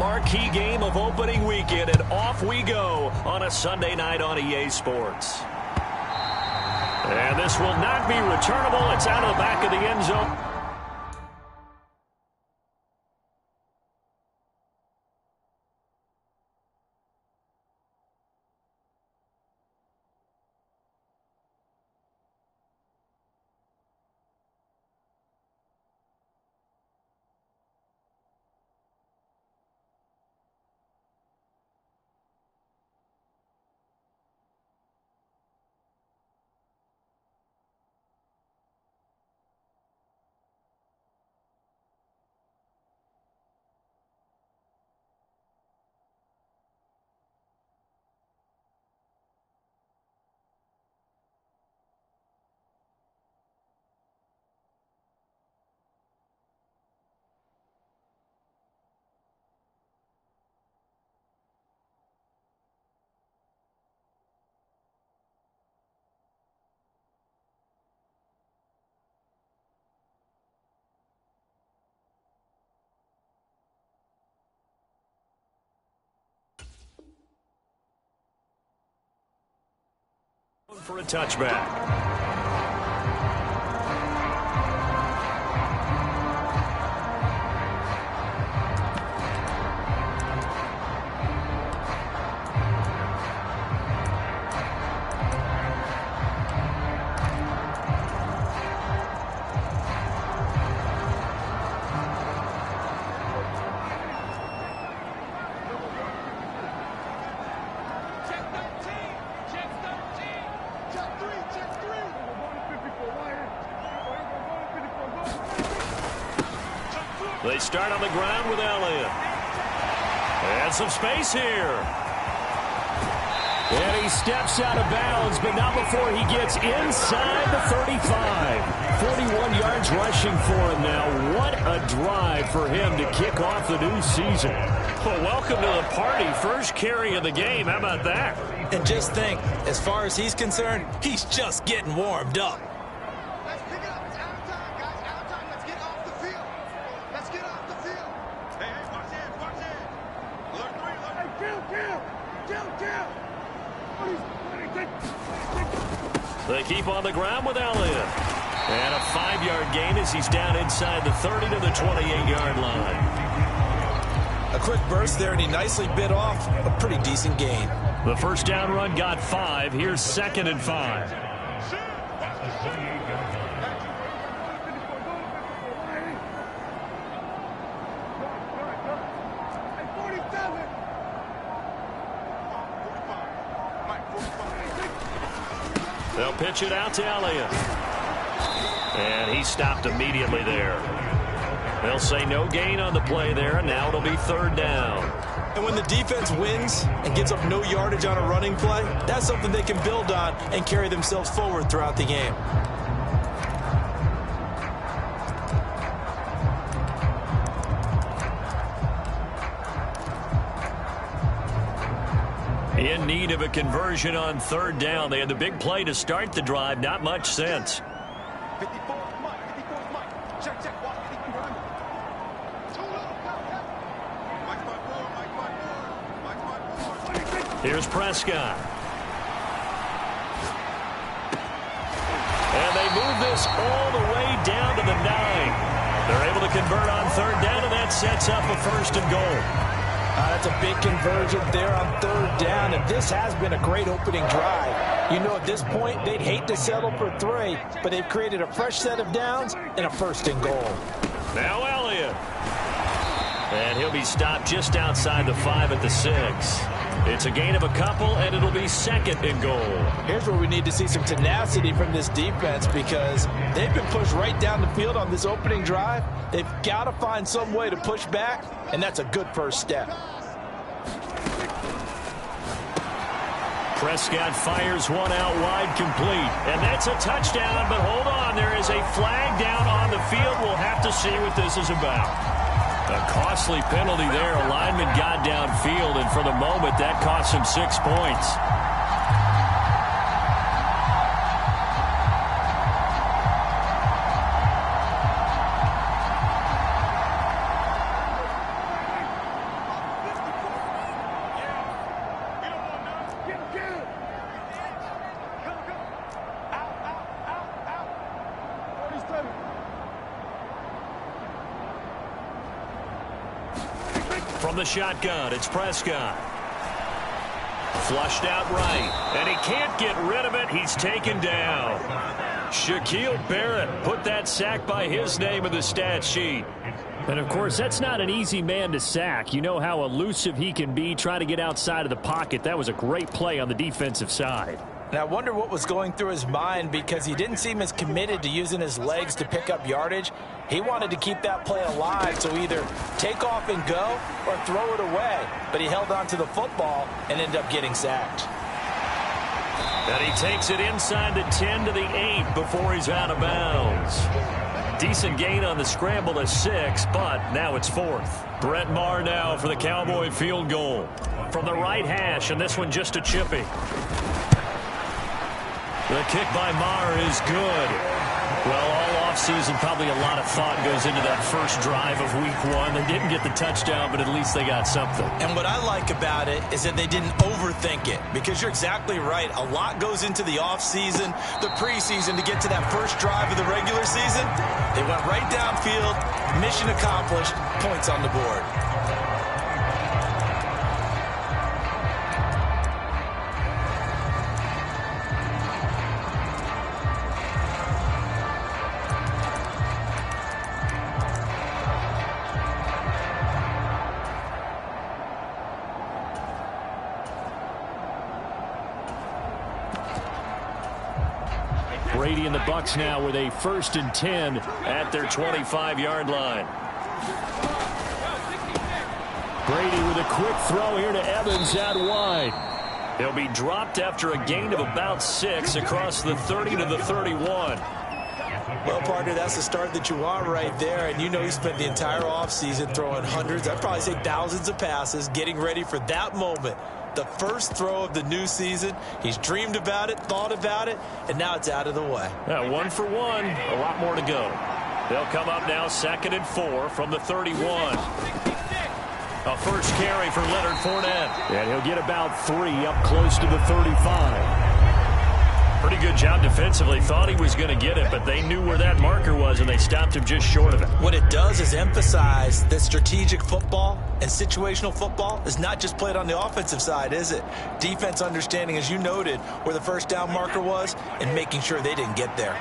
marquee game of opening weekend, and off we go on a Sunday night on EA Sports. And this will not be returnable. It's out of the back of the end zone. For a touchback. They start on the ground with Elliott. And some space here. And he steps out of bounds, but not before he gets inside the 35. 41 yards rushing for him now. What a drive for him to kick off the new season. Well, welcome to the party. First carry of the game. How about that? And just think, as far as he's concerned, he's just getting warmed up. Let's pick it up. It's out of time, guys. Out of time. Let's get off the field. Let's get off the field. Hey, watch in, watch in. Alert 3, alert. Hey, kill. They keep on the ground with Elliott. And a 5-yard gain as he's down inside the 30 to the 28-yard line. A quick burst there, and he nicely bit off a pretty decent gain. The first down run got 5. Here's 2nd and 5. They'll pitch it out to Elliott. And he stopped immediately there. They'll say no gain on the play there, and now it'll be 3rd down. And when the defense wins and gets up no yardage on a running play, that's something they can build on and carry themselves forward throughout the game. In need of a conversion on 3rd down. They had the big play to start the drive. Not much sense. 54th Mike. Check. Watch 54 run. Too low. Mike's by 4. Here's Prescott. And they move this all the way down to the 9. They're able to convert on 3rd down, and that sets up a 1st and goal. That's a big conversion there on 3rd down, and this has been a great opening drive. You know, at this point, they'd hate to settle for 3, but they've created a fresh set of downs and a 1st and goal. Now Elliott. And he'll be stopped just outside the 5 at the 6. It's a gain of a couple, and it'll be 2nd and goal. Here's where we need to see some tenacity from this defense, because they've been pushed right down the field on this opening drive. They've got to find some way to push back, and that's a good first step. Prescott fires one out wide, complete. And that's a touchdown, but hold on. There is a flag down on the field. We'll have to see what this is about. A costly penalty there. A lineman got downfield, and for the moment, that cost him 6 points. From the shotgun, it's Prescott. Flushed out right, and he can't get rid of it. He's taken down. Shaquille Barrett put that sack by his name in the stat sheet. And, of course, that's not an easy man to sack. You know how elusive he can be, trying to get outside of the pocket. That was a great play on the defensive side. And I wonder what was going through his mind, because he didn't seem as committed to using his legs to pick up yardage. He wanted to keep that play alive, so either take off and go or throw it away. But he held on to the football and ended up getting sacked. And he takes it inside the 10 to the 8 before he's out of bounds. Decent gain on the scramble to 6, but now it's 4th. Brett Maher now for the Cowboy field goal. From the right hash, and this one just a chippy. The kick by Maher is good. Well, all offseason, probably a lot of thought goes into that first drive of week 1. They didn't get the touchdown, but at least they got something. And what I like about it is that they didn't overthink it, because you're exactly right. A lot goes into the offseason, the preseason, to get to that first drive of the regular season. They went right downfield, mission accomplished, points on the board. Brady and the BUCS now with a 1st and 10 at their 25-yard line. Brady with a quick throw here to Evans out wide. He'll be dropped after a gain of about 6 across the 30 to the 31. Well, partner, that's the start that you want right there. And you know he spent the entire offseason throwing hundreds, I'd probably say thousands of passes, getting ready for that moment. The first throw of the new season. He's dreamed about it, thought about it, and now it's out of the way. Yeah, 1 for 1. A lot more to go. They'll come up now 2nd and 4 from the 31. A first carry for Leonard Fournette. And he'll get about 3 up close to the 35. Pretty good job defensively. Thought he was going to get it, but they knew where that marker was, and they stopped him just short of it. What it does is emphasize that strategic football and situational football is not just played on the offensive side, is it? Defense understanding, as you noted, where the first down marker was and making sure they didn't get there.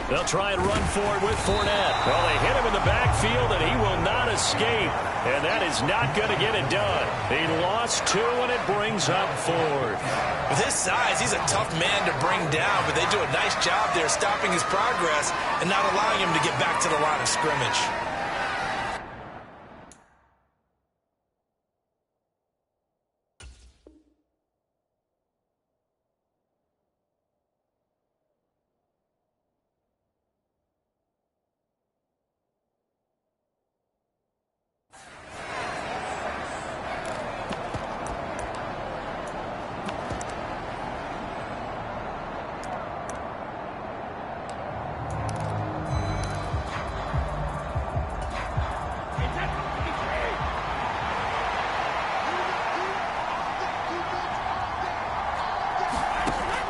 They'll try and run for it with Fournette. Well, they hit him in the backfield, and he will not escape. And that is not going to get it done. He lost 2, and it brings up 4th. With his size, he's a tough man to bring down, but they do a nice job there stopping his progress and not allowing him to get back to the line of scrimmage.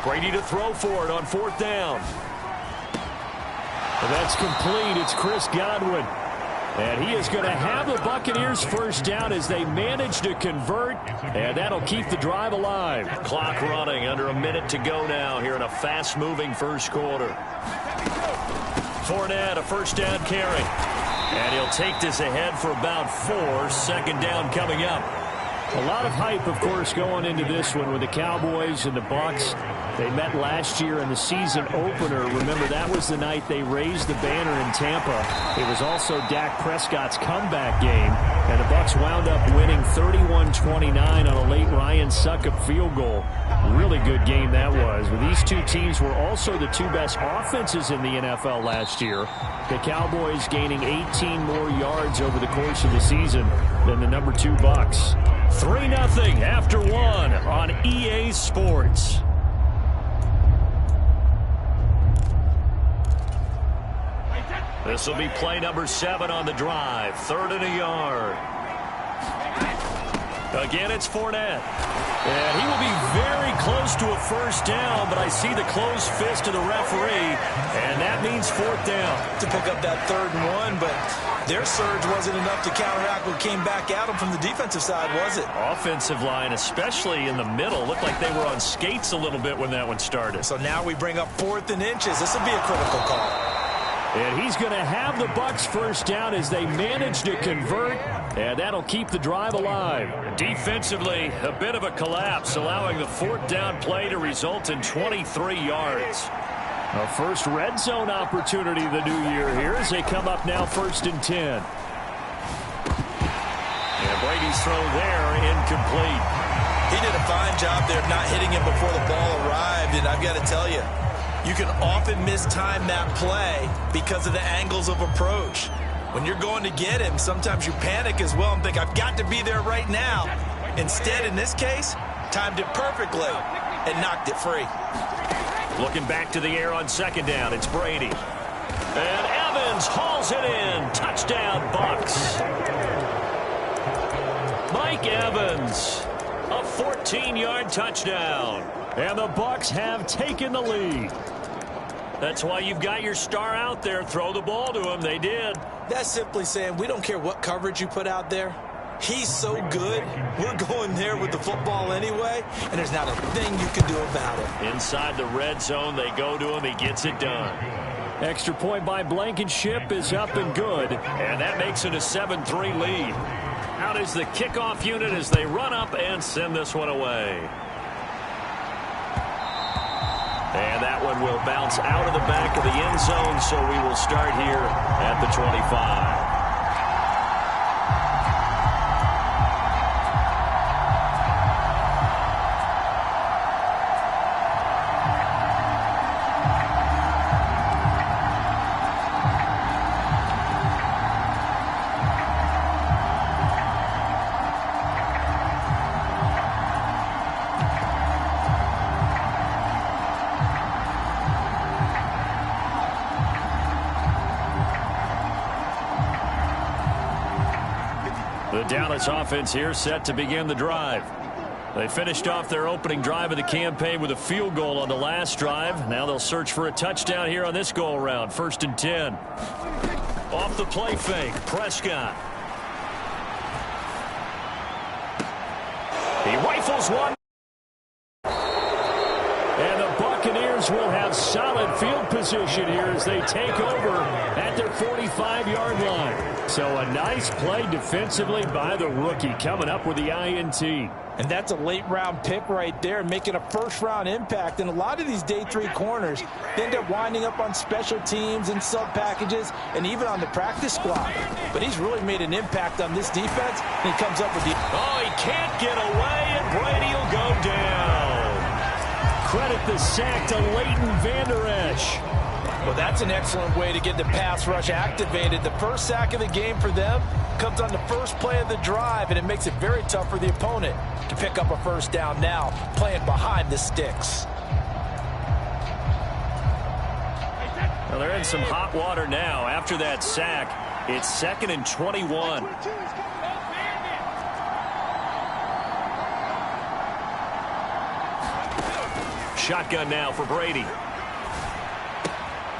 Brady to throw for it on 4th down. And that's complete. It's Chris Godwin. And he is going to have the Buccaneers first down as they manage to convert. And that'll keep the drive alive. Clock running, under a minute to go now here in a fast-moving first quarter. Fournette, a first down carry. And he'll take this ahead for about 4. 2nd down coming up. A lot of hype, of course, going into this one with the Cowboys and the BUCS. They met last year in the season opener. Remember, that was the night they raised the banner in Tampa. It was also Dak Prescott's comeback game, and the BUCS wound up winning 31-29 on a late Ryan Succop field goal. Really good game that was. But these two teams were also the 2 best offenses in the NFL last year. The Cowboys gaining 18 more yards over the course of the season than the number 2 BUCS. 3-0 after 1 on EA Sports. This will be play number 7 on the drive. 3rd and a yard. Again, it's Fournette. And he will be very close to a first down, but I see the closed fist of the referee, and that means fourth down. To pick up that 3rd and 1, but their surge wasn't enough to counteract what came back at them from the defensive side, was it? Offensive line, especially in the middle, looked like they were on skates a little bit when that one started. So now we bring up 4th and inches. This will be a critical call. And he's going to have the BUCS first down as they manage to convert, and that'll keep the drive alive. Defensively, a bit of a collapse, allowing the 4th down play to result in 23 yards. A first red zone opportunity the new year here as they come up now 1st and 10. And Brady's throw there, incomplete. He did a fine job there of not hitting him before the ball arrived, and I've got to tell you, you can often mistime that play because of the angles of approach. When you're going to get him, sometimes you panic as well and think, I've got to be there right now. Instead, in this case, timed it perfectly and knocked it free. Looking back to the air on 2nd down, it's Brady. And Evans hauls it in. Touchdown, BUCS. Mike Evans, a 14-yard touchdown. And the BUCS have taken the lead. That's why you've got your star out there. Throw the ball to him. They did. That's simply saying we don't care what coverage you put out there. He's so good. We're going there with the football anyway, and there's not a thing you can do about it. Inside the red zone, they go to him. He gets it done. Extra point by Blankenship is up and good. And that makes it a 7-3 lead. Out is the kickoff unit as they run up and send this one away. And that one will bounce out of the back of the end zone, so we will start here at the 25. The Dallas offense here set to begin the drive. They finished off their opening drive of the campaign with a field goal on the last drive. Now they'll search for a touchdown here on this go-around. 1st and 10. Off the play fake, Prescott. He rifles one. And the Buccaneers will have solid field position here as they take over at their 45-yard line. So a nice play defensively by the rookie coming up with the INT. And that's a late-round pick right there, making a first-round impact. And a lot of these day 3 corners end up winding up on special teams and sub-packages and even on the practice squad. But he's really made an impact on this defense, and he comes up with the... Oh, he can't get away, and Brady will go down. Credit the sack to Leighton Vander Esch. Well, that's an excellent way to get the pass rush activated. The first sack of the game for them comes on the first play of the drive, and it makes it very tough for the opponent to pick up a first down now, playing behind the sticks. Well, they're in some hot water now. After that sack, it's 2nd and 21. Shotgun now for Brady.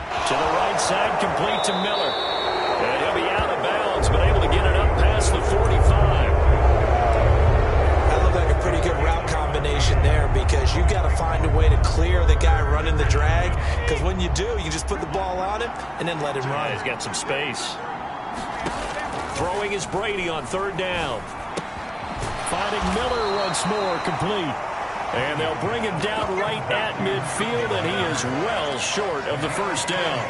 To the right side, complete to Miller. And he'll be out of bounds, but able to get it up past the 45. That looked like a pretty good route combination there because you got to find a way to clear the guy running the drag. Because when you do, you just put the ball on him and then let him run. He's got some space. Throwing is Brady on 3rd down. Finding Miller once more, complete. And they'll bring him down right at midfield, and he is well short of the first down.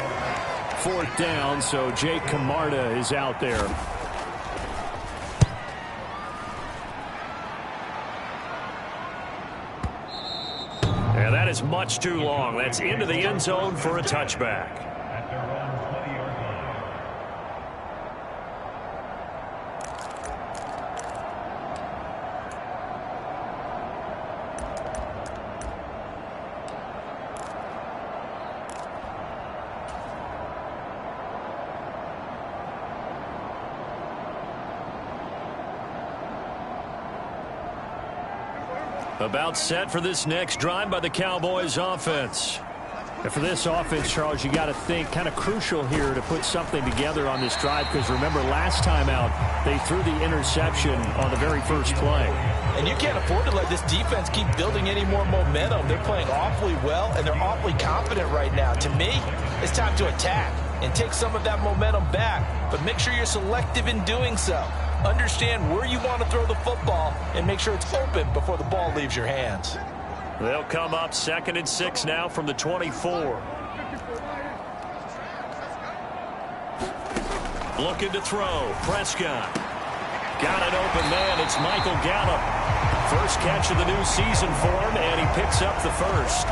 4th down, so Jake Camarda is out there. And that is much too long. That's into the end zone for a touchback. About set for this next drive by the Cowboys offense. And for this offense, Charles, you got to think kind of crucial here to put something together on this drive, because remember last time out they threw the interception on the very first play. And you can't afford to let this defense keep building any more momentum. They're playing awfully well, and they're awfully confident right now. To me, it's time to attack and take some of that momentum back, but make sure you're selective in doing so. Understand where you want to throw the football and make sure it's open before the ball leaves your hands. They'll come up 2nd and 6 now from the 24. Looking to throw. Prescott. Got an open man. It's Michael Gallup. First catch of the new season for him, and he picks up the first.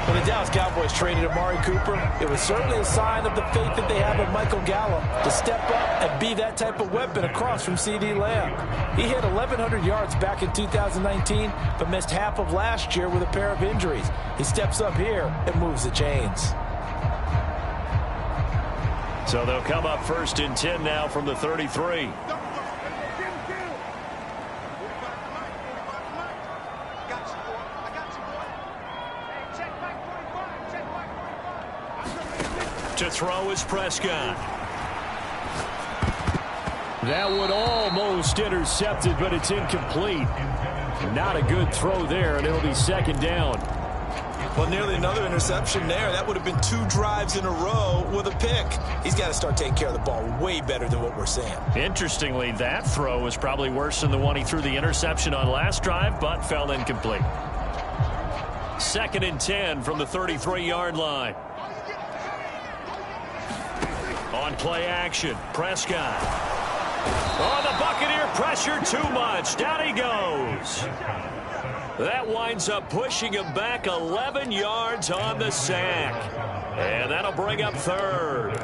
When the Dallas Cowboys traded Amari Cooper, it was certainly a sign of the faith that they have in Michael Gallup to step up and be that type of weapon across from C.D. Lamb. He hit 1,100 yards back in 2019, but missed half of last year with a pair of injuries. He steps up here and moves the chains. So they'll come up 1st and 10 now from the 33. To throw is Prescott. That one almost intercepted, but it's incomplete. Not a good throw there, and it'll be 2nd down. Well, nearly another interception there. That would have been 2 drives in a row with a pick. He's got to start taking care of the ball way better than what we're seeing. Interestingly, that throw was probably worse than the one he threw the interception on last drive, but fell incomplete. 2nd and 10 from the 33-yard line. On play action, Prescott. Oh, the Buccaneer pressure too much. Down he goes. That winds up pushing him back 11 yards on the sack. And that'll bring up 3rd.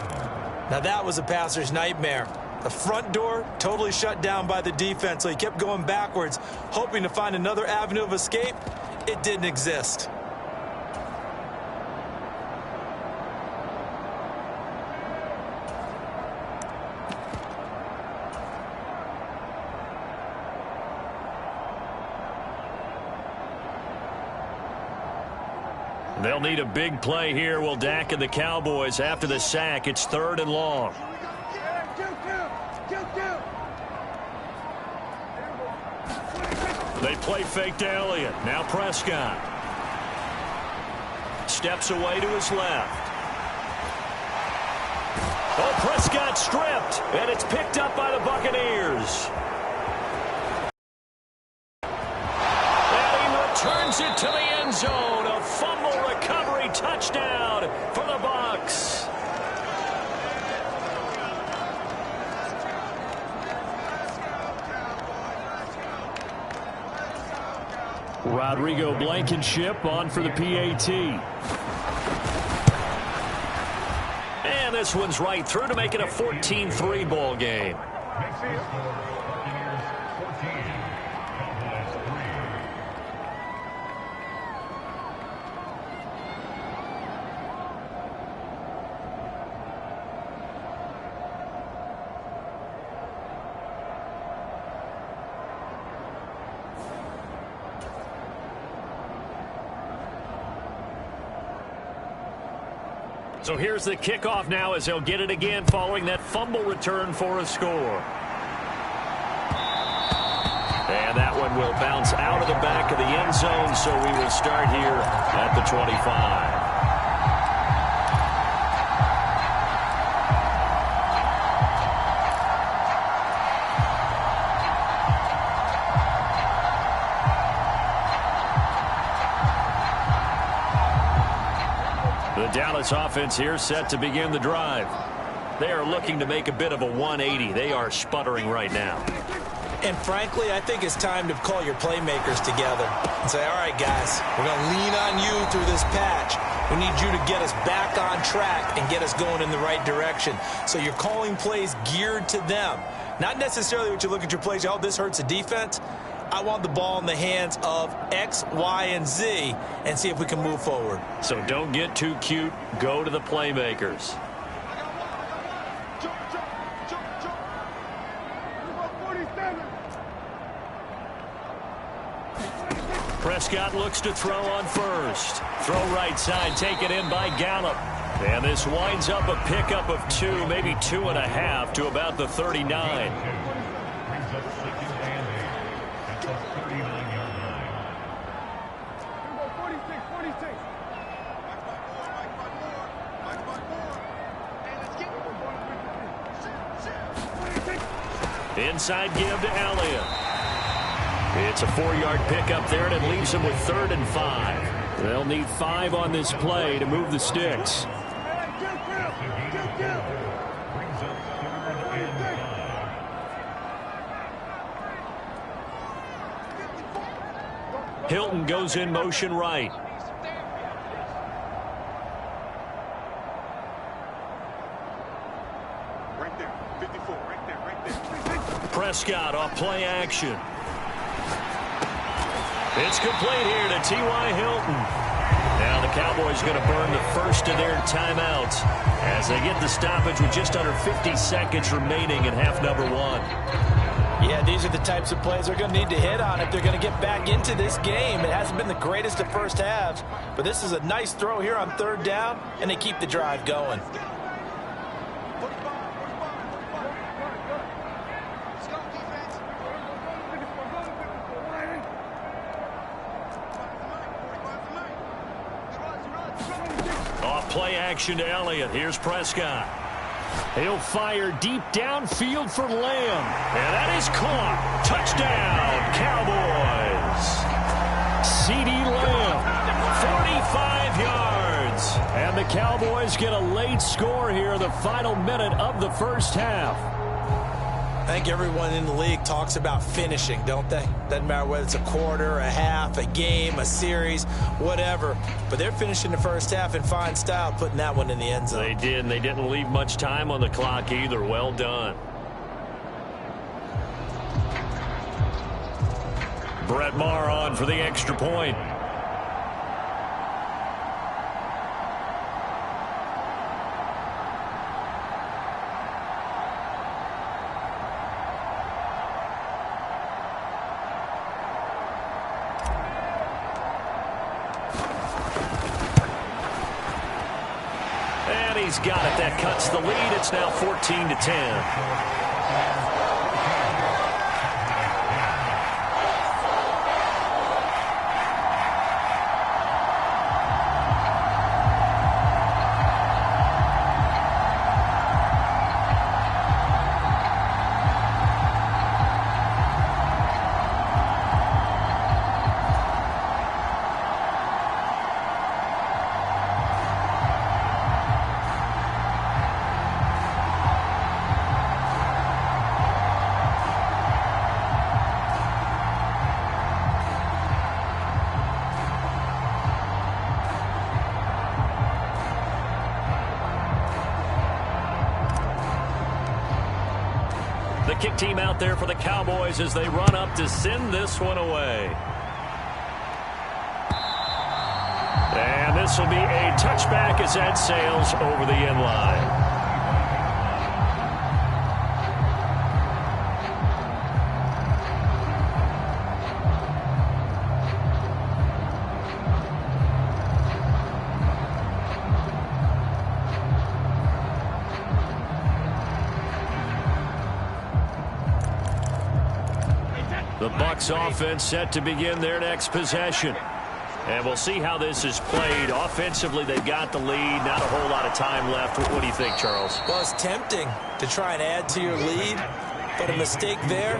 Now that was a passer's nightmare. The front door totally shut down by the defense, so he kept going backwards, hoping to find another avenue of escape. It didn't exist. They'll need a big play here. Will Dak and the Cowboys after the sack. It's 3rd and long. They play fake to Elliott. Now Prescott. Steps away to his left. Oh, Prescott stripped. And it's picked up by the Buccaneers. And he returns it to the end zone. A fumble recovery touchdown for the BUCS. Rodrigo Blankenship on for the PAT. And this one's right through to make it a 14-3 ball game. So here's the kickoff now as they'll get it again following that fumble return for a score. And that one will bounce out of the back of the end zone, so we will start here at the 25. The Dallas offense here set to begin the drive. They are looking to make a bit of a 180. They are sputtering right now. And frankly, I think it's time to call your playmakers together and say, all right, guys, we're going to lean on you through this patch. We need you to get us back on track and get us going in the right direction. So you're calling plays geared to them. Not necessarily what you look at your plays, oh, this hurts the defense. I want the ball in the hands of X, Y, and Z and see if we can move forward. So don't get too cute. Go to the playmakers. Prescott looks to throw on first. Throw right side, taken in by Gallup. And this winds up a pickup of 2, maybe 2.5 to about the 39. Inside give to Elliott. It's a 4-yard pickup there, and it leaves him with 3rd and 5. They'll need 5 on this play to move the sticks. Hilton goes in motion right. Right there, 54, right there, right there. Prescott off play action. It's complete here to T.Y. Hilton. Now the Cowboys going to burn the first of their timeouts as they get the stoppage with just under 50 seconds remaining in half number 1. Yeah, these are the types of plays they're going to need to hit on if they're going to get back into this game. It hasn't been the greatest of first halves, but this is a nice throw here on 3rd down, and they keep the drive going. Play action to Elliott. Here's Prescott. He'll fire deep downfield for Lamb. And that is caught. Touchdown, Cowboys. C.D. Lamb, 45 yards. And the Cowboys get a late score here, the final minute of the first half. I think everyone in the league talks about finishing, don't they? Doesn't matter whether it's a quarter, a half, a game, a series, whatever. But they're finishing the first half in fine style, putting that one in the end zone. They did, and they didn't leave much time on the clock either. Well done. Brett Maher on for the extra point. He's got it. That cuts the lead. It's now 14-10. The kick team out there for the Cowboys as they run up to send this one away. And this will be a touchback as that sails over the end line. The BUCS offense set to begin their next possession. And we'll see how this is played. Offensively, they've got the lead. Not a whole lot of time left. What do you think, Charles? Well, it's tempting to try and add to your lead, but a mistake there,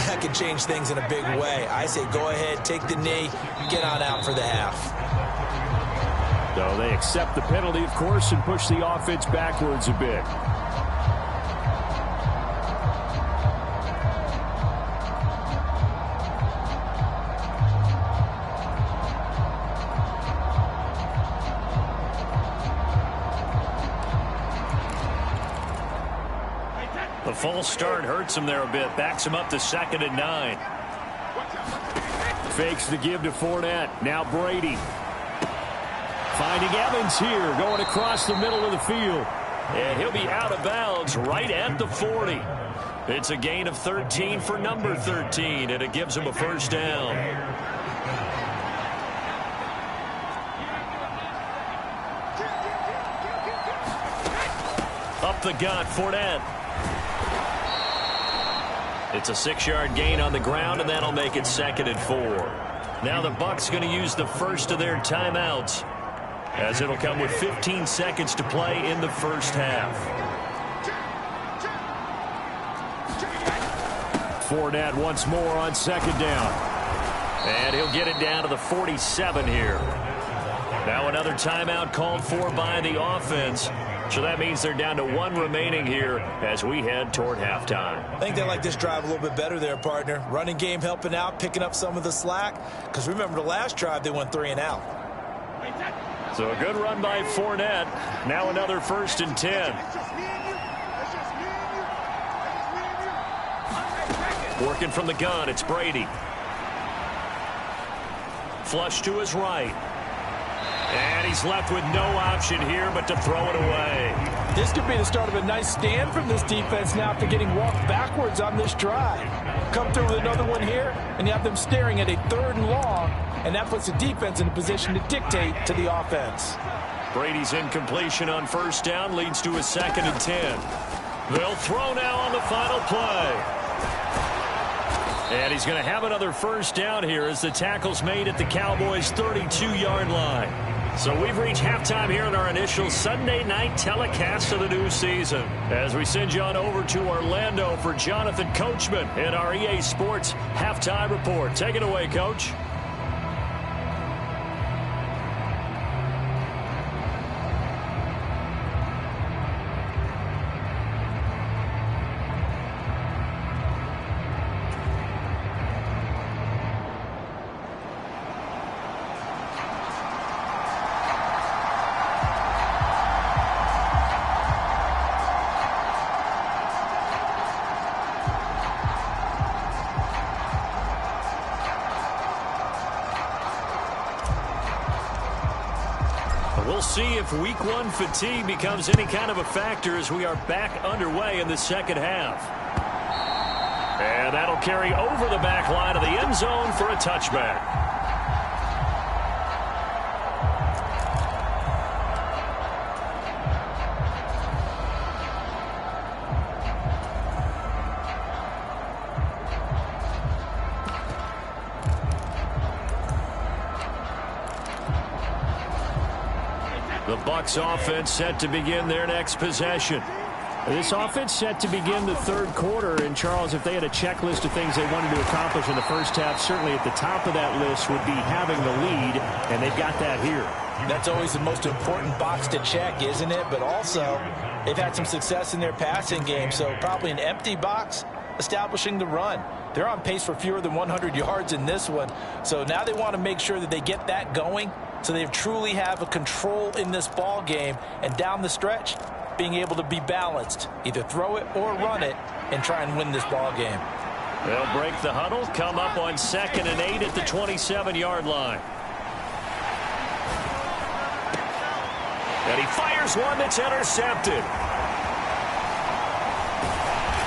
that could change things in a big way. I say go ahead, take the knee, get on out for the half. So they accept the penalty, of course, and push the offense backwards a bit. The false start hurts him there a bit. Backs him up to 2nd and 9. Fakes the give to Fournette. Now Brady. Finding Evans here, going across the middle of the field. And he'll be out of bounds right at the 40. It's a gain of 13 for number 13, and it gives him a first down. up the gut. Fournette. It's a 6-yard gain on the ground, and that'll make it 2nd and 4. Now the Bucs going to use the first of their timeouts, as it'll come with 15 seconds to play in the first half. Fournette once more on 2nd down. And he'll get it down to the 47 here. Now another timeout called for by the offense. So that means they're down to 1 remaining here as we head toward halftime. I think they like this drive a little bit better there, partner. Running game helping out, picking up some of the slack. Because remember the last drive, they went 3 and out. So a good run by Fournette. Now another 1st and 10. Working from the gun, it's Brady. Flush to his right. And he's left with no option here but to throw it away. This could be the start of a nice stand from this defense now after getting walked backwards on this drive. Come through with another one here, and you have them staring at a 3rd and long, and that puts the defense in a position to dictate to the offense. Brady's incompletion on 1st down leads to a 2nd and 10. They'll throw now on the final play. And he's going to have another 1st down here as the tackle's made at the Cowboys' 32-yard line. So we've reached halftime here in our initial Sunday night telecast of the new season. As we send you on over to Orlando for Jonathan Coachman in our EA Sports Halftime Report. Take it away, Coach. We'll see if Week 1 fatigue becomes any kind of a factor as we are back underway in the second half. And that'll carry over the back line of the end zone for a touchback. The Bucs offense set to begin their next possession. This offense set to begin the 3rd quarter. And, Charles, if they had a checklist of things they wanted to accomplish in the first half, certainly at the top of that list would be having the lead, and they've got that here. That's always the most important box to check, isn't it? But also, they've had some success in their passing game, so probably an empty box establishing the run. They're on pace for fewer than 100 yards in this one. So now they want to make sure that they get that going so they truly have a control in this ball game, and down the stretch, being able to be balanced, either throw it or run it, and try and win this ball game. They'll break the huddle, come up on 2nd and 8 at the 27-yard line. And he fires one that's intercepted.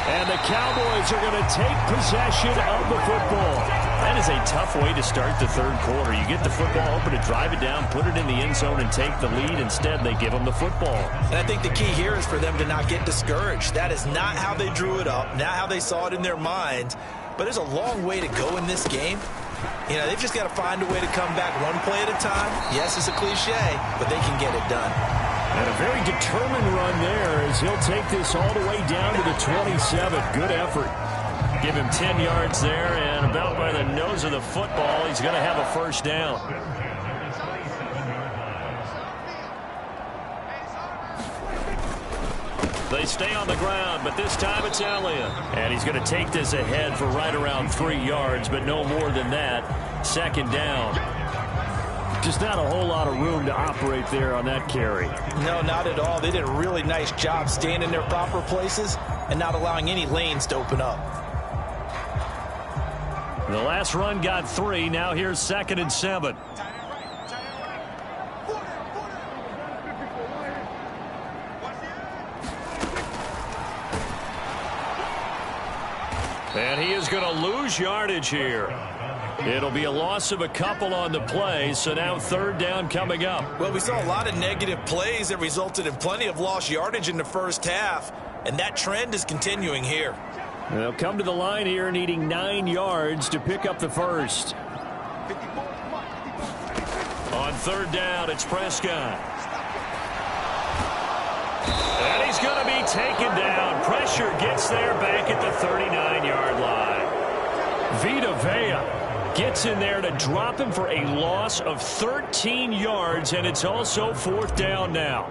And the Cowboys are going to take possession of the football. That is a tough way to start the 3rd quarter. You get the football open to drive it down, put it in the end zone, and take the lead. Instead, they give them the football. And I think the key here is for them to not get discouraged. That is not how they drew it up, not how they saw it in their minds. But there's a long way to go in this game. You know, they've just got to find a way to come back one play at a time. Yes, it's a cliche, but they can get it done. And a very determined run there as he'll take this all the way down to the 27. Good effort. Give him 10 yards there, and about by the nose of the football, he's going to have a 1st down. They stay on the ground, but this time it's Elliott. And he's going to take this ahead for right around 3 yards, but no more than that. 2nd down. Just not a whole lot of room to operate there on that carry. No, not at all. They did a really nice job staying in their proper places and not allowing any lanes to open up. The last run got 3. Now here's 2nd and 7. And he is going to lose yardage here. It'll be a loss of a couple on the play, so now third down coming up. Well, we saw a lot of negative plays that resulted in plenty of lost yardage in the first half, and that trend is continuing here. They'll come to the line here needing 9 yards to pick up the first. On third down, it's Prescott. And he's going to be taken down. Pressure gets there back at the 39-yard line. Vita Vea gets in there to drop him for a loss of 13 yards, and it's also fourth down now.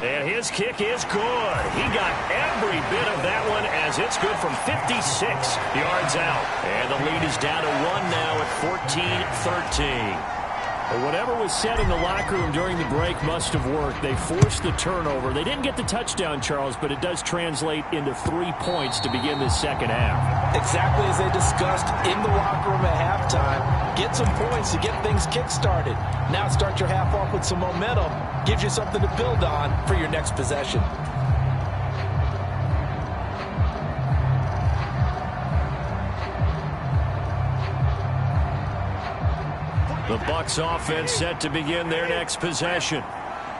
And his kick is good. He got every bit of that one as it's good from 56 yards out. And the lead is down to 1 now at 14-13. But whatever was said in the locker room during the break must have worked. They forced the turnover. They didn't get the touchdown, Charles, but it does translate into 3 points to begin the second half. Exactly as they discussed in the locker room at halftime. Get some points to get things kick-started. Now start your half off with some momentum. Gives you something to build on for your next possession. The BUCS offense set to begin their next possession.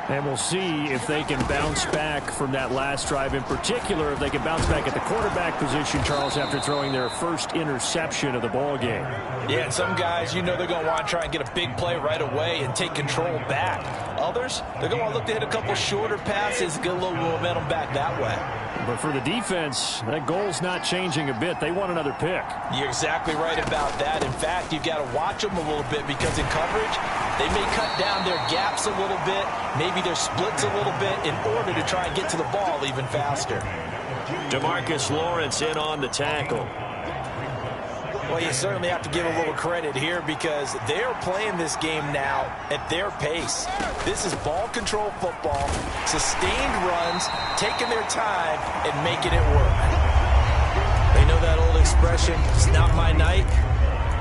And we'll see if they can bounce back from that last drive. In particular, if they can bounce back at the quarterback position, Charles, after throwing their first interception of the ball game. Yeah, and some guys, you know they're going to want to try and get a big play right away and take control back. Others, they're going to want to look to hit a couple shorter passes, get a little momentum back that way. But for the defense, that goal's not changing a bit. They want another pick. You're exactly right about that. In fact, you've got to watch them a little bit because in coverage, they may cut down their gaps a little bit, maybe their splits a little bit in order to try and get to the ball even faster. DeMarcus Lawrence in on the tackle. Well, you certainly have to give a little credit here because they're playing this game now at their pace. This is ball control football, sustained runs, taking their time and making it work. They know that old expression, it's not my night.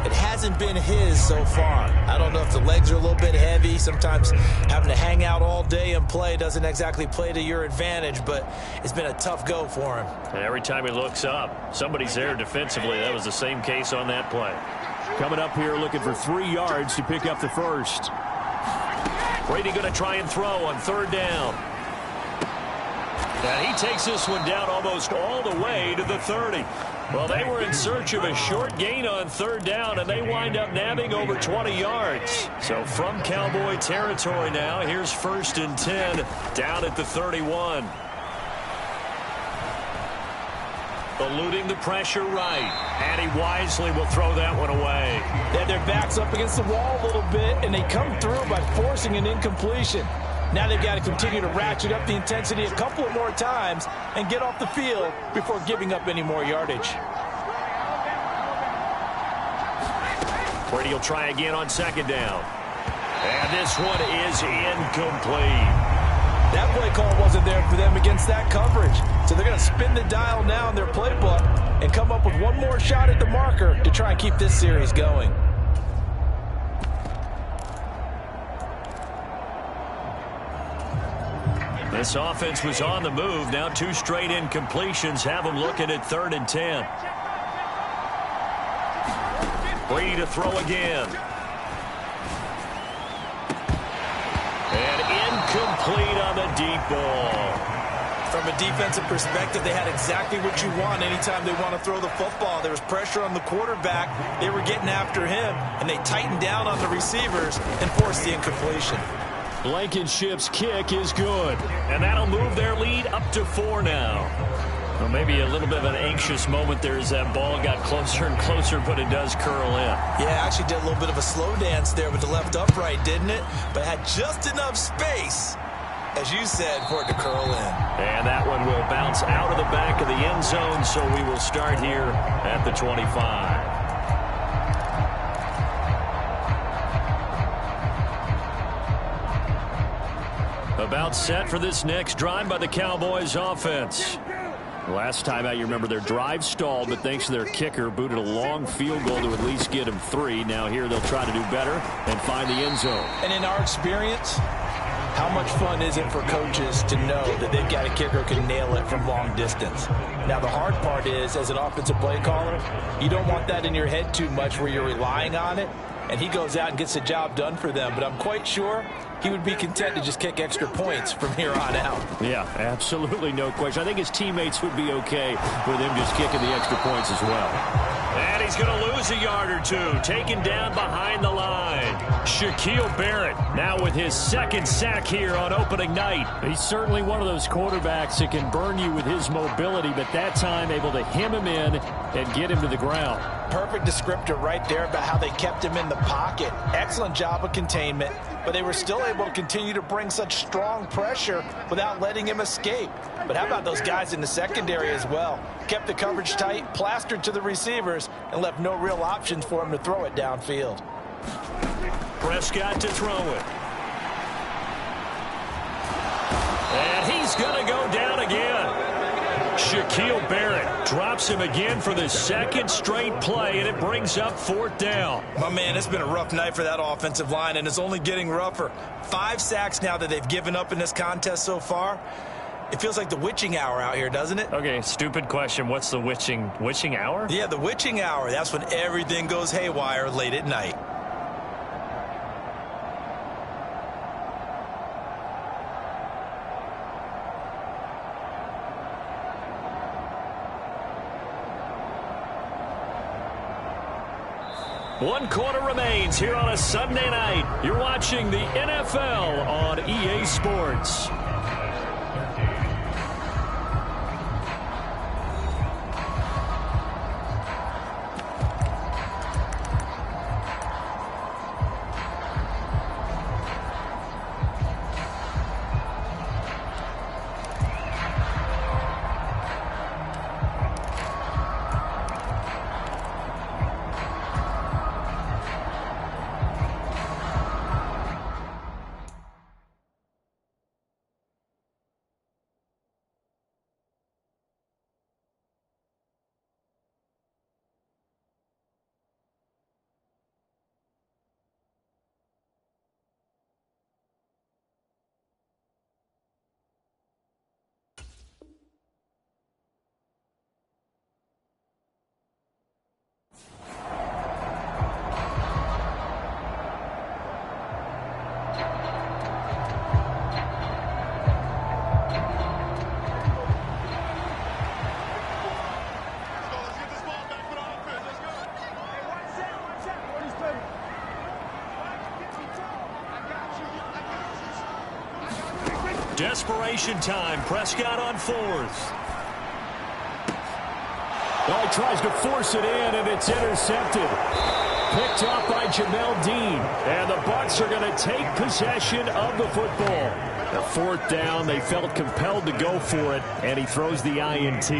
It hasn't been his so far. I don't know if the legs are a little bit heavy. Sometimes having to hang out all day and play doesn't exactly play to your advantage, but it's been a tough go for him. Every time he looks up, somebody's there defensively. That was the same case on that play. Coming up here looking for 3 yards to pick up the first. Brady going to try and throw on third down. And he takes this one down almost all the way to the 30. Well, they were in search of a short gain on third down, and they wind up nabbing over 20 yards. So from Cowboy territory now, here's 1st and 10 down at the 31. Eluding the pressure right, and he wisely will throw that one away. They had their backs up against the wall a little bit, and they come through by forcing an incompletion. Now they've got to continue to ratchet up the intensity a couple of more times and get off the field before giving up any more yardage. Brady will try again on second down. And this one is incomplete. That play call wasn't there for them against that coverage. So they're going to spin the dial now in their playbook and come up with one more shot at the marker to try and keep this series going. This offense was on the move. Now 2 straight incompletions have them looking at 3rd and 10. Brady to throw again. And incomplete on the deep ball. From a defensive perspective, they had exactly what you want anytime they want to throw the football. There was pressure on the quarterback. They were getting after him, and they tightened down on the receivers and forced the incompletion. Blankenship's kick is good, and that'll move their lead up to 4 now. Well, maybe a little bit of an anxious moment there as that ball got closer and closer, but it does curl in. Yeah, actually did a little bit of a slow dance there with the left upright, didn't it? But had just enough space, as you said, for it to curl in. And that one will bounce out of the back of the end zone, so we will start here at the 25. About set for this next drive by the Cowboys offense. Last time out, you remember their drive stalled, but thanks to their kicker, booted a long field goal to at least get them 3. Now here they'll try to do better and find the end zone. And in our experience, How much fun is it for coaches to know that they've got a kicker who can nail it from long distance? Now, the hard part is, as an offensive play caller, you don't want that in your head too much where you're relying on it, and he goes out and gets the job done for them. But I'm quite sure he would be content to just kick extra points from here on out. Yeah, absolutely no question. I think his teammates would be okay with him just kicking the extra points as well. And he's going to lose a yard or two. Taken down behind the line. Shaquille Barrett now with his second sack here on opening night. He's certainly one of those quarterbacks that can burn you with his mobility, but that time able to hem him in and get him to the ground. Perfect descriptor right there about how they kept him in the pocket. Excellent job of containment, but they were still able to continue to bring such strong pressure without letting him escape. But how about those guys in the secondary as well? Kept the coverage tight, plastered to the receivers, and left no real options for him to throw it downfield. Prescott to throw it. And he's going to go down again. Shaquille Barrett drops him again for the second straight play, and it brings up fourth down. My man, it's been a rough night for that offensive line, and it's only getting rougher. 5 sacks now that they've given up in this contest so far. It feels like the witching hour out here, doesn't it? Okay, stupid question. What's the witching hour? Yeah, the witching hour. That's when everything goes haywire late at night. One quarter remains here on a Sunday night. You're watching the NFL on EA Sports. Desperation time. Prescott on fourth. Oh, he tries to force it in, and it's intercepted. Picked off by Jamel Dean. And the BUCS are going to take possession of the football. A fourth down, they felt compelled to go for it, and he throws the INT.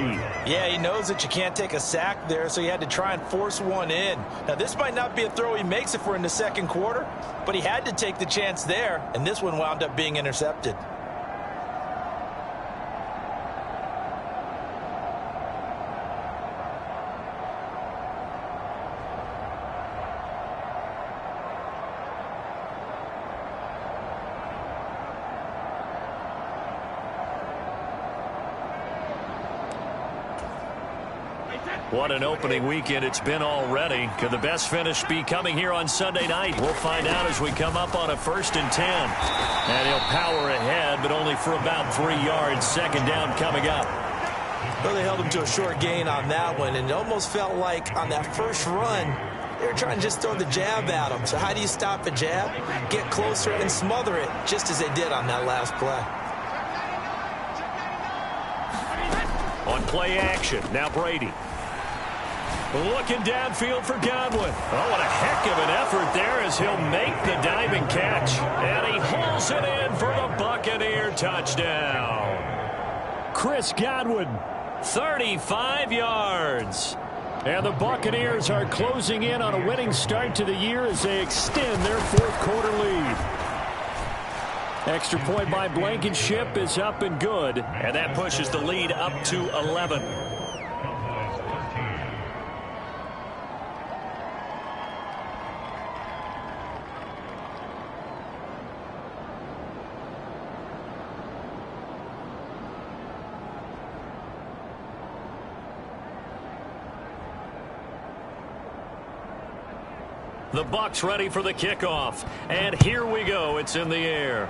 Yeah, he knows that you can't take a sack there, so he had to try and force one in. Now, this might not be a throw he makes if we're in the second quarter, but he had to take the chance there, and this one wound up being intercepted. What an opening weekend it's been already. Could the best finish be coming here on Sunday night? We'll find out as we come up on a 1st and 10. And he'll power ahead, but only for about 3 yards. Second down coming up. Well, they held him to a short gain on that one, and it almost felt like on that first run, they were trying to just throw the jab at him. So how do you stop a jab? Get closer and smother it, just as they did on that last play. On play action, now Brady. Looking downfield for Godwin. Oh, what a heck of an effort there as he'll make the diving catch. And he hauls it in for the Buccaneer touchdown. Chris Godwin. 35 yards. And the Buccaneers are closing in on a winning start to the year as they extend their fourth quarter lead. Extra point by Blankenship is up and good. And that pushes the lead up to 11. The BUCS ready for the kickoff. And here we go. It's in the air.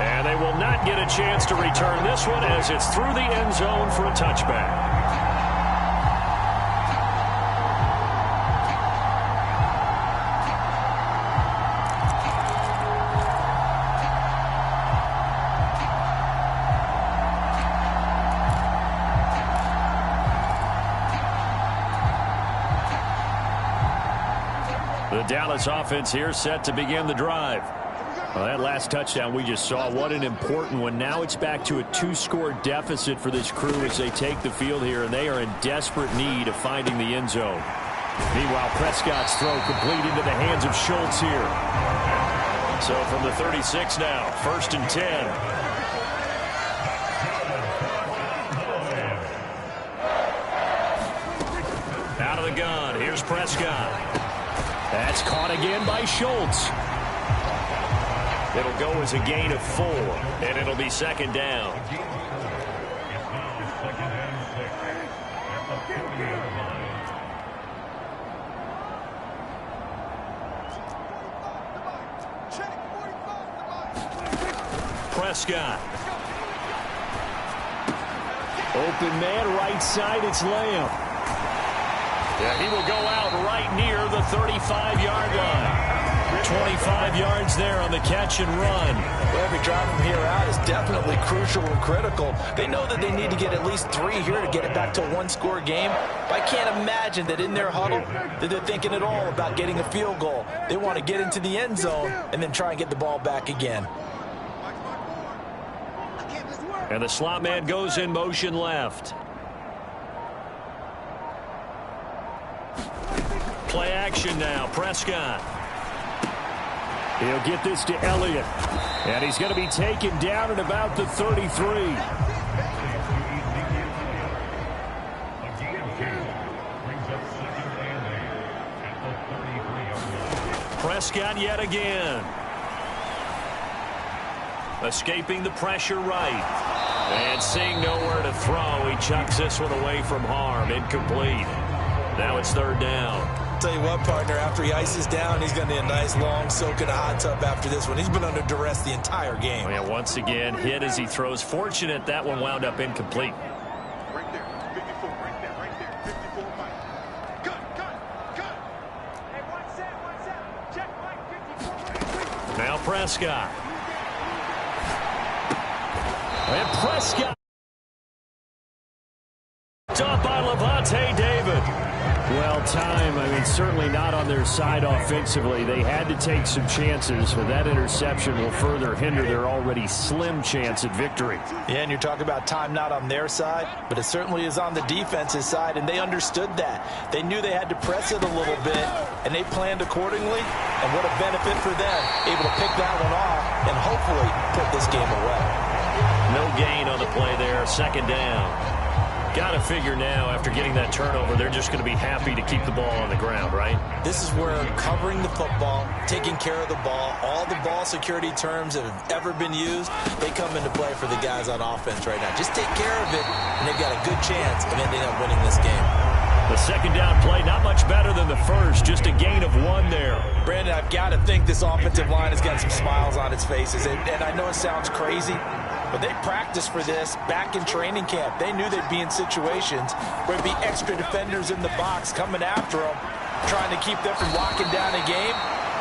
And they will not get a chance to return this one as it's through the end zone for a touchback. The Dallas offense here set to begin the drive. Well, that last touchdown we just saw, what an important one. Now it's back to a 2-score deficit for this crew as they take the field here, and they are in desperate need of finding the end zone. Meanwhile, Prescott's throw complete into the hands of Schultz here. So from the 36 now, 1st and 10. Out of the gun, here's Prescott. That's caught again by Schultz. It'll go as a gain of 4, and it'll be 2nd down. Prescott. Open man, right side, it's Lamb. Yeah, he will go out right near the 35-yard line. 25 yards there on the catch and run. Well, every drive from here out is definitely crucial and critical. They know that they need to get at least 3 here to get it back to a 1-score game. But I can't imagine that in their huddle that they're thinking at all about getting a field goal. They want to get into the end zone and then try and get the ball back again. And the slot man goes in motion left. Play action now, Prescott. He'll get this to Elliott. And he's going to be taken down at about the 33. Prescott yet again. Escaping the pressure right. And seeing nowhere to throw, he chucks this one away from harm. Incomplete. Now it's 3rd down. Tell you what, partner, after he ices down, he's going to need a nice long soak in a hot tub after this one. He's been under duress the entire game. Yeah, once again, hit as he throws. Fortunate that one wound up incomplete. Right there, 54, right there, right there, 54, Mike. Cut. Hey, one set, check Mike, 54, Now Prescott. And Prescott. Top by Levante David. Well, time, certainly not on their side offensively. They had to take some chances, but that interception will further hinder their already slim chance at victory. Yeah, and you're talking about time not on their side, but it certainly is on the defense's side, and they understood that. They knew they had to press it a little bit, and they planned accordingly, and what a benefit for them, able to pick that one off and hopefully put this game away. No gain on the play there, 2nd down. Got to figure now, after getting that turnover, they're just going to be happy to keep the ball on the ground, right? This is where covering the football, taking care of the ball, all the ball security terms that have ever been used, they come into play for the guys on offense right now. Just take care of it, and they've got a good chance of ending up winning this game. The 2nd down play, not much better than the first, just a gain of 1 there. Brandon, I've got to think this offensive line has got some smiles on its faces, and I know it sounds crazy, but they practiced for this back in training camp. They knew they'd be in situations where there'd be extra defenders in the box coming after them, trying to keep them from locking down a game.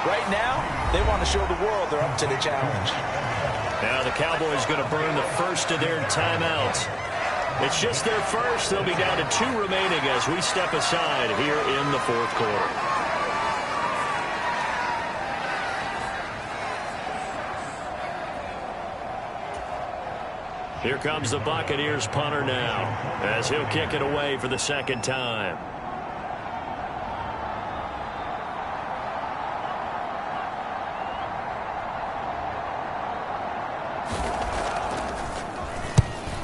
Right now, they want to show the world they're up to the challenge. Now the Cowboys going to burn the first of their timeouts. It's just their first. They'll be down to 2 remaining as we step aside here in the 4th quarter. Here comes the Buccaneers punter now as he'll kick it away for the 2nd time.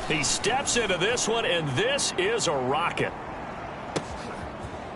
He steps into this one, and this is a rocket.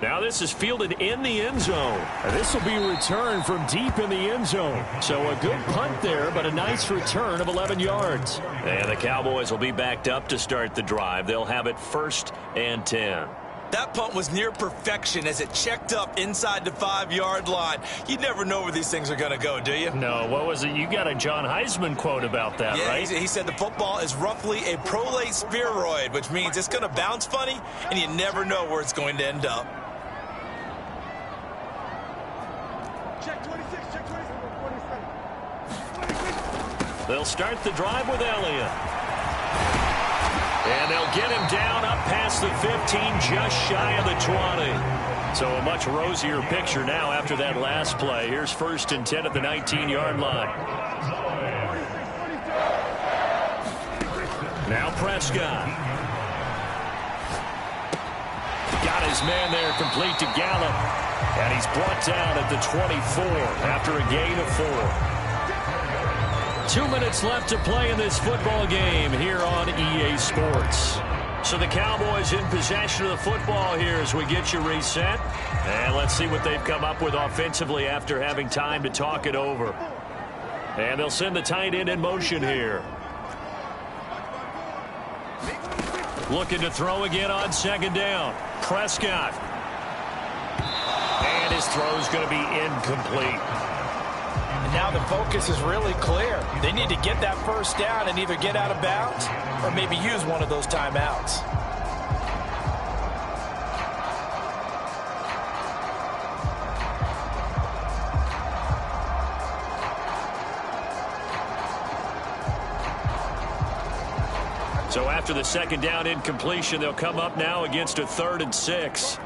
Now this is fielded in the end zone. And this will be returned from deep in the end zone. So a good punt there, but a nice return of 11 yards. And the Cowboys will be backed up to start the drive. They'll have it 1st and 10. That punt was near perfection as it checked up inside the 5-yard line. You never know where these things are going to go, do you? No, what was it? You got a John Heisman quote about that, yeah, right? He said the football is roughly a prolate spheroid, which means it's going to bounce funny, and you never know where it's going to end up. Check 26, check 27. They'll start the drive with Elliott. And they'll get him down up past the 15, just shy of the 20. So a much rosier picture now after that last play. Here's 1st and 10 at the 19-yard line. Now Prescott. Got his man there, complete to Gallup. And he's brought down at the 24 after a gain of 4. 2 minutes left to play in this football game here on EA Sports. So the Cowboys in possession of the football here as we get you reset. And let's see what they've come up with offensively after having time to talk it over. And they'll send the tight end in motion here. Looking to throw again on 2nd down. Prescott. And his throw's going to be incomplete. And now the focus is really clear. They need to get that 1st down and either get out of bounds or maybe use one of those timeouts. So after the 2nd down incompletion, they'll come up now against a 3rd and 6.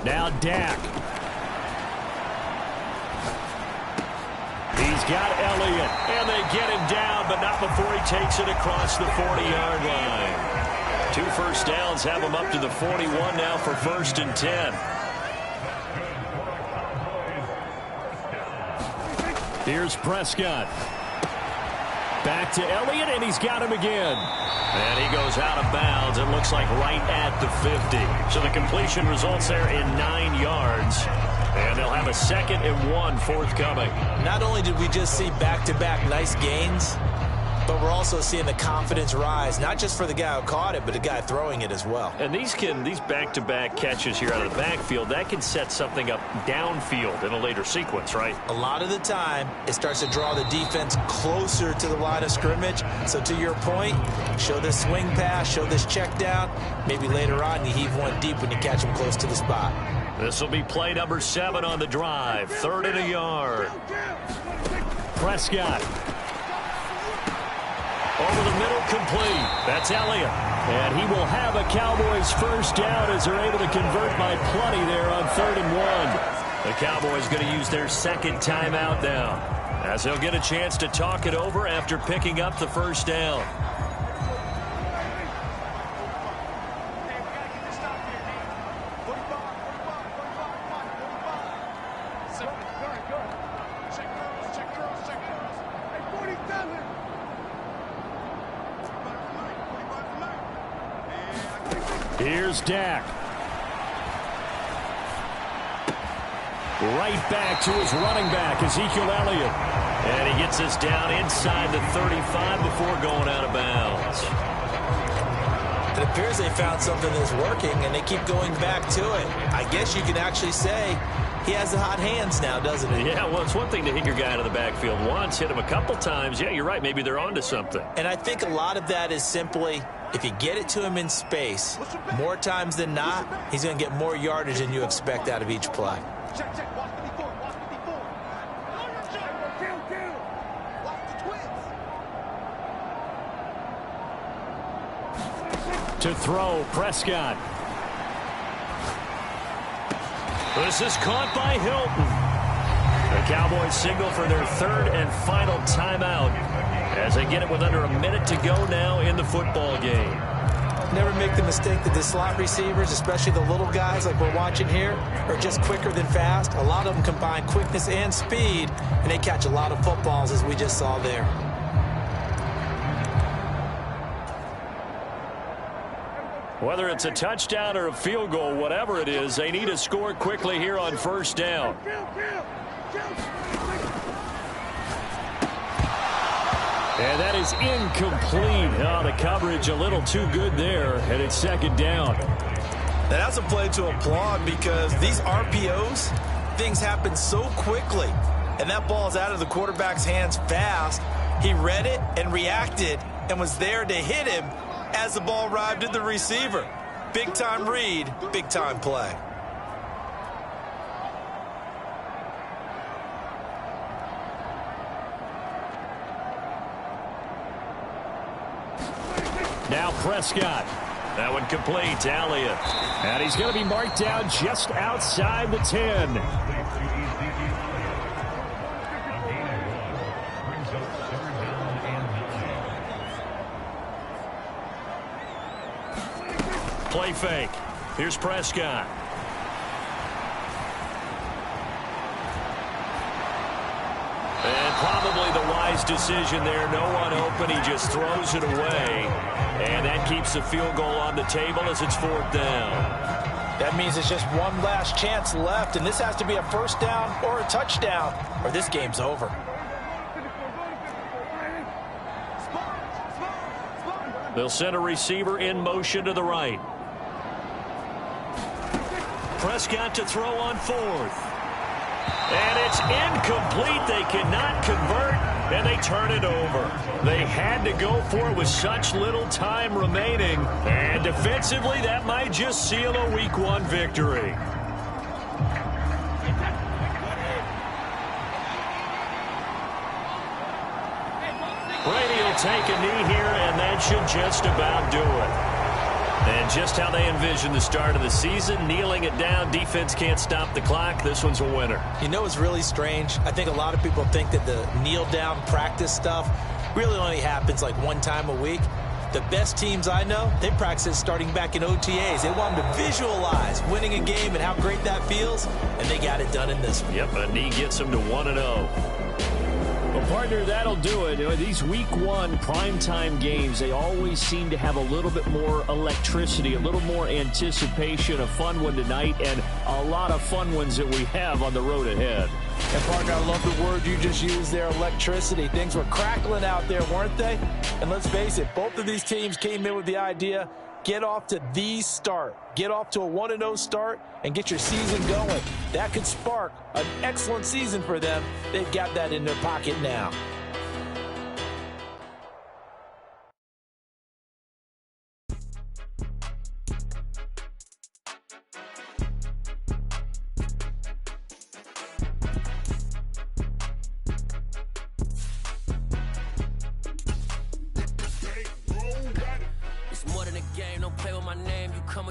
Now Dak. He's got Elliott, and they get him down, but not before he takes it across the 40-yard line. 2 first downs have him up to the 41 now for 1st and 10. Here's Prescott. Back to Elliott, and he's got him again. And he goes out of bounds, it looks like right at the 50. So the completion results there in 9 yards. And they'll have a 2nd and 1 forthcoming. Not only did we just see back-to-back nice gains, but we're also seeing the confidence rise, not just for the guy who caught it, but the guy throwing it as well. And these back-to-back catches here out of the backfield, that can set something up downfield in a later sequence, right? A lot of the time, it starts to draw the defense closer to the line of scrimmage. So to your point, show this swing pass, show this check down. Maybe later on you heave one deep when you catch him close to the spot. This will be play number 7 on the drive. 3rd and a yard. Prescott. Over the middle, complete. That's Elliott. And he will have a Cowboys 1st down as they're able to convert by plenty there on 3rd and 1. The Cowboys going to use their 2nd timeout now, as they'll get a chance to talk it over after picking up the 1st down. Here's Dak. Right back to his running back, Ezekiel Elliott. And he gets us down inside the 35 before going out of bounds. It appears they found something that's working, and they keep going back to it. I guess you can actually say he has the hot hands now, doesn't he? Yeah, well, it's one thing to hit your guy out of the backfield once, hit him a couple times. Yeah, you're right. Maybe they're onto something. And I think a lot of that is simply, if you get it to him in space, more times than not, he's going to get more yardage than you expect out of each play. Check, check. Watch 54. Watch 54. Watch the twins. To throw, Prescott. This is caught by Hilton. The Cowboys signal for their 3rd and final timeout as they get it with under a minute to go now in the football game. Never make the mistake that the slot receivers, especially the little guys like we're watching here, are just quicker than fast. A lot of them combine quickness and speed, and they catch a lot of footballs, as we just saw there. Whether it's a touchdown or a field goal, whatever it is, they need to score quickly here on first down. And that is incomplete. Oh, the coverage a little too good there, and it's second down. Now, that's a play to applaud because these RPOs, things happen so quickly. And that ball's out of the quarterback's hands fast. He read it and reacted and was there to hit him as the ball arrived at the receiver. Big-time read, big-time play. Now Prescott. That one complete. Elliott. And he's going to be marked down just outside the 10. Play fake. Here's Prescott. And probably the wise decision there. No one open. He just throws it away. And that keeps the field goal on the table as it's fourth down. That means it's just one last chance left, and this has to be a first down or a touchdown, or this game's over. They'll send a receiver in motion to the right. Prescott to throw on fourth. And it's incomplete. They cannot convert, and they turn it over. They had to go for it with such little time remaining. And defensively, that might just seal a Week 1 victory. Brady will take a knee here, and that should just about do it. And just how they envision the start of the season, kneeling it down, defense can't stop the clock. This one's a winner. You know it's really strange? I think a lot of people think that the kneel-down practice stuff really only happens like one time a week. The best teams I know, they practice starting back in OTAs. They want them to visualize winning a game and how great that feels, and they got it done in this one. Yep, a knee gets them to 1-0. Well, partner, that'll do it. These Week 1 primetime games, they always seem to have a little bit more electricity, a little more anticipation. A fun one tonight, and a lot of fun ones that we have on the road ahead. And, partner, I love the word you just used there, electricity. Things were crackling out there, weren't they? And let's face it, both of these teams came in with the idea, get off to the start. Get off to a 1-0 start and get your season going. That could spark an excellent season for them. They've got that in their pocket now.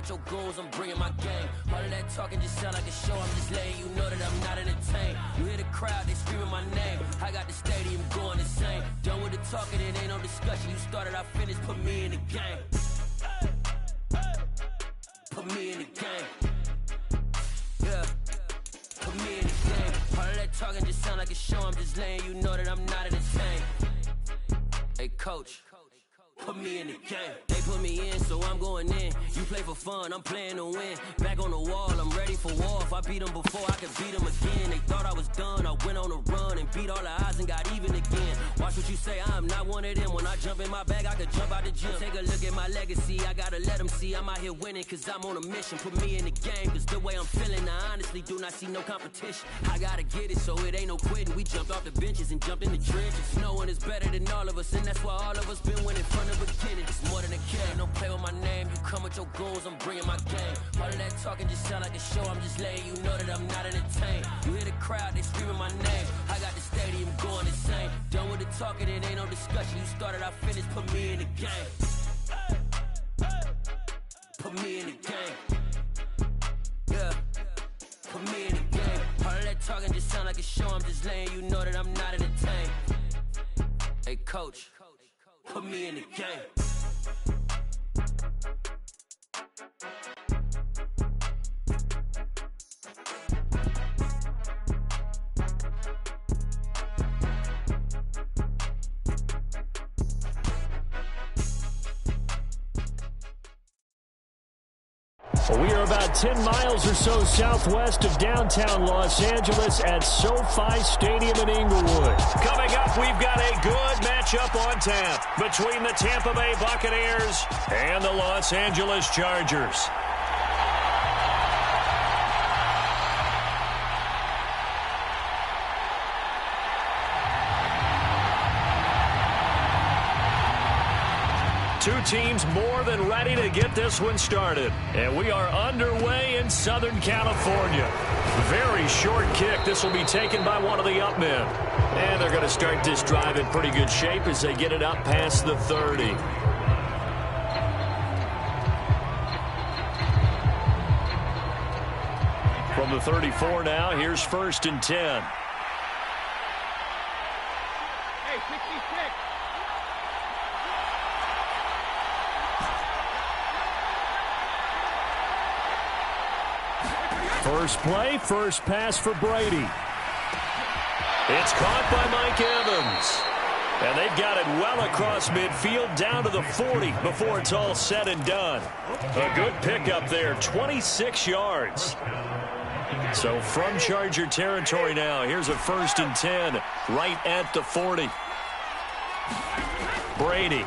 Your goals, I'm bringing my game. All of that talking just sound like a show. I'm just letting you know that I'm not entertained. You hear the crowd, they screaming my name. I got the stadium going insane. Done with the talking, it ain't no discussion. You started, I finished, put me in the game. Put me in the game. Yeah. Put me in the game. All of that talking just sound like a show. I'm just letting you know that I'm not entertained. Hey, coach. Put me in the game. They put me in, so I'm going in. You play for fun, I'm playing to win. Back on the wall, I'm ready for war. If I beat them before, I could beat them again. They thought I was done, I went on a run and beat all the odds and got even again. Watch what you say, I'm not one of them. When I jump in my bag, I could jump out the gym. Take a look at my legacy, I gotta let them see I'm out here winning, cause I'm on a mission. Put me in the game, cause the way I'm feeling, I honestly do not see no competition. I gotta get it, so it ain't no quitting. We jumped off the benches and jumped in the trenches. No one is better than all of us, and that's why all of us been winning from the beginning. It's more than a game, don't play with my name. You come with your goals, I'm bringing my game. All of that talking just sound like a show. I'm just letting you know that I'm not entertained. You hear the crowd, they screaming my name. I got the stadium going insane. Done with the talking, it ain't no discussion. You started, I finished, put me in the game. Put me in the game. Yeah. Put me in the game. All of that talking just sound like a show. I'm just letting you know that I'm not entertained. Hey, coach. Put me in the game. Well, we are about 10 miles or so southwest of downtown Los Angeles at SoFi Stadium in Inglewood. Coming up, we've got a good matchup on tap between the Tampa Bay Buccaneers and the Los Angeles Chargers. Two teams more than ready to get this one started. And we are underway in Southern California. Very short kick. This will be taken by one of the up men. And they're going to start this drive in pretty good shape as they get it up past the 30. From the 34 now, here's 1st and 10. Hey, 66. First play, first pass for Brady. It's caught by Mike Evans. And they've got it well across midfield down to the 40 before it's all said and done. A good pickup there, 26 yards. So from Charger territory now, here's a 1st and 10 right at the 40. Brady.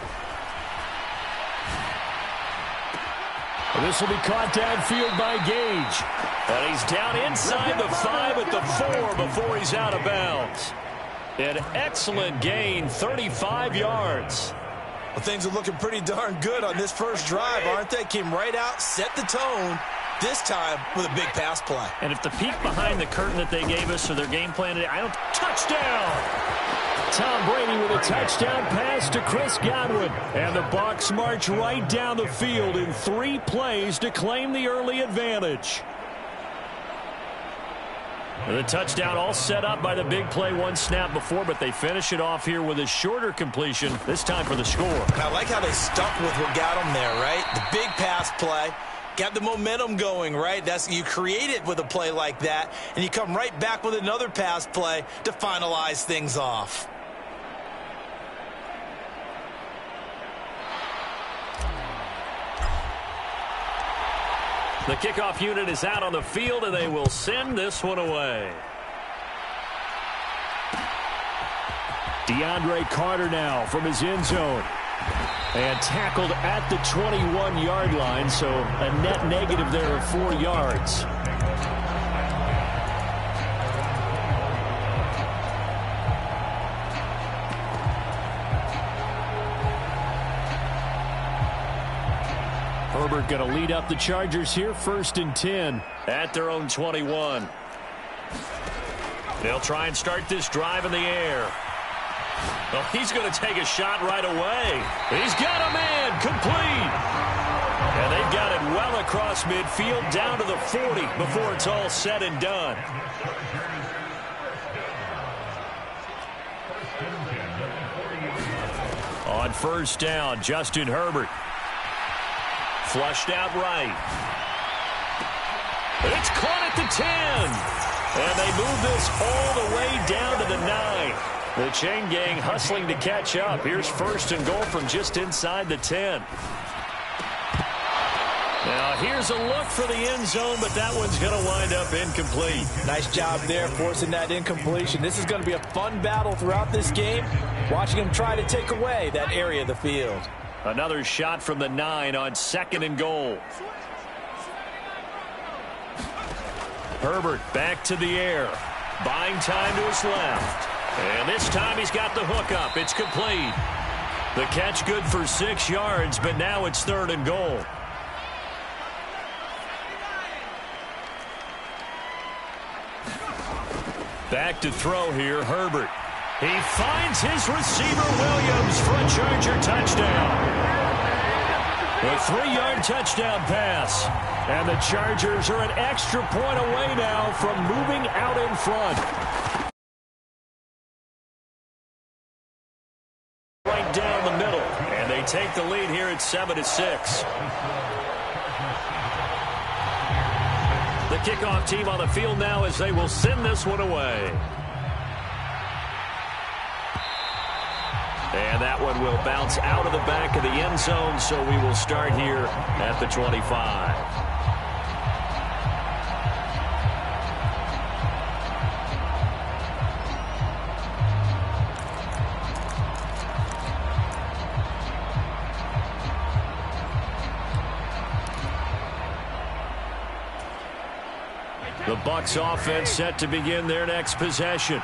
This will be caught downfield by Gage. And he's down inside the 5 at the 4 before he's out of bounds. An excellent gain, 35 yards. Well, things are looking pretty darn good on this first drive, aren't they? Came right out, set the tone, this time with a big pass play. And if the peek behind the curtain that they gave us or their game plan today, touchdown! Tom Brady with a touchdown pass to Chris Godwin. And the Bucs march right down the field in 3 plays to claim the early advantage. The touchdown all set up by the big play one snap before, but they finish it off here with a shorter completion, this time for the score. And I like how they stuck with what got them there, right? The big pass play. Got the momentum going, right? You create it with a play like that, and you come right back with another pass play to finalize things off. The kickoff unit is out on the field, and they will send this one away. DeAndre Carter now from his end zone. And tackled at the 21-yard line, so a net negative there of 4 yards. Herbert going to lead up the Chargers here, 1st and 10. At their own 21. They'll try and start this drive in the air. Well, he's going to take a shot right away. He's got a man complete. And they've got it well across midfield down to the 40 before it's all said and done. On 1st down, Justin Herbert. Flushed out right. It's caught at the 10. And they move this all the way down to the 9. The chain gang hustling to catch up. Here's 1st and goal from just inside the 10. Now here's a look for the end zone, but that one's going to wind up incomplete. Nice job there forcing that incompletion. This is going to be a fun battle throughout this game. Watching him try to take away that area of the field. Another shot from the 9 on 2nd and goal. Herbert back to the air. Buying time to his left. And this time he's got the hook up. It's complete. The catch good for 6 yards, but now it's 3rd and goal. Back to throw here, Herbert. He finds his receiver, Williams, for a Charger touchdown. A 3-yard touchdown pass. And the Chargers are an extra point away now from moving out in front. Right down the middle. And they take the lead here at 7-6. The kickoff team on the field now as they will send this one away. And that one will bounce out of the back of the end zone, so we will start here at the 25. The BUCS offense set to begin their next possession.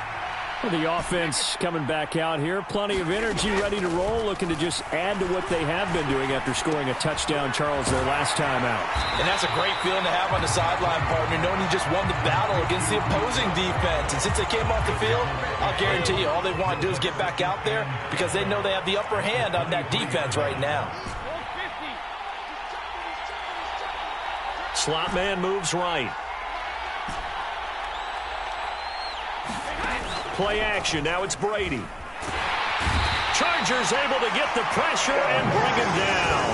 Well, the offense coming back out here. Plenty of energy, ready to roll, looking to just add to what they have been doing after scoring a touchdown, Charles, their last time out. And that's a great feeling to have on the sideline, partner, knowing you just won the battle against the opposing defense. And since they came off the field, I'll guarantee you all they want to do is get back out there because they know they have the upper hand on that defense right now. Slot man moves right. Play action. Now it's Brady. Chargers able to get the pressure and bring him down.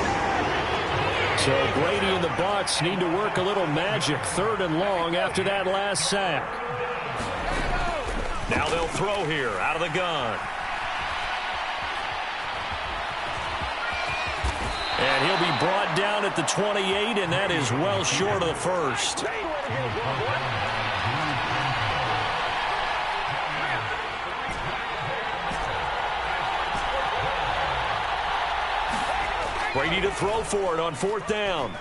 So Brady and the BUCS need to work a little magic. 3rd and long after that last sack. Now they'll throw here out of the gun. And he'll be brought down at the 28, and that is well short of the first. Brady to throw for it on 4th down.